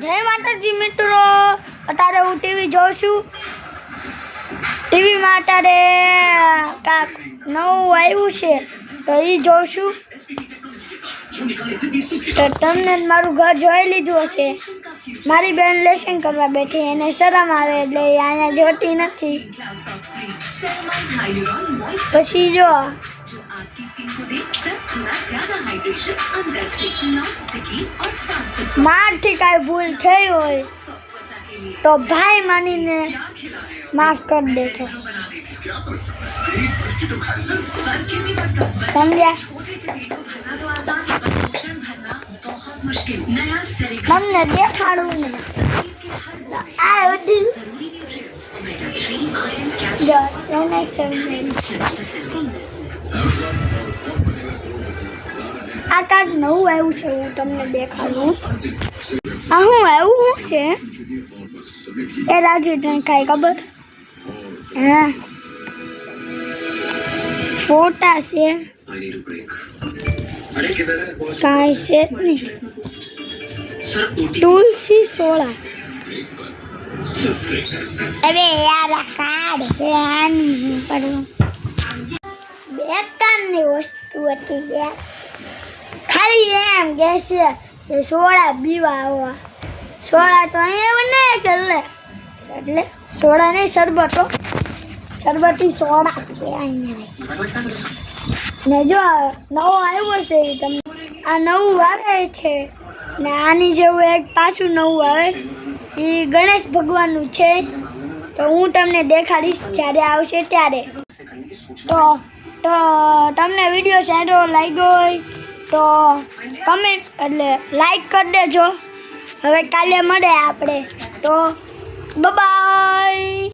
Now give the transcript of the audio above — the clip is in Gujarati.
જય માતાજી મિત્રો, અત્યારે હું ટીવી જોઉં છું. ટીવીમાં અત્યારે કાંક નવું આવ્યું છે તો એ જોઉં છું. તો તમને મારું ઘર જોઈ લીધું હશે. મારી બેન લેસન કરવા બેઠી, એને શરમ આવે એટલે અહીંયા જોતી નથી. પછી જો મારથી કાંઈ ભૂલ થઈ હોય તો ભાઈ માનીને માફ કરી દેજો. સમજ્યા? તમને દેખાડવું ને આ બધું આ કાંક નવું આવ્યું છે, હું તમને દેખાડું. આ શું આવ્યું છે એ રાજુ, તને કાંઈ ખબર? હા, ફોટા છે, કાંઈ છે જ નહીં. તુલસી સોળા. અરે યાર કાઢ પડવું બેકારની વસ્તુ હતી યાર. ખાલી એમ કે છે કે સોડા પીવા આવવા. સોડા તો અહીંયા બનાવે કે એટલે સોડા નહીં, શરબતો. શરબતી સોડા કહેવાય. ને જો નવો આવ્યો છે તમને, આ નવું આવે છે ને આની જેવું એક પાછું નવું આવે છે. એ ગણેશ ભગવાનનું છે. તો હું તમને દેખાડીશ જ્યારે આવશે ત્યારે. તો તમને વિડીયો સારો લાગ્યો હોય તો કમેન્ટ એટલે લાઈક કરી દેજો. હવે કાલે મળે આપણે. તો બાય.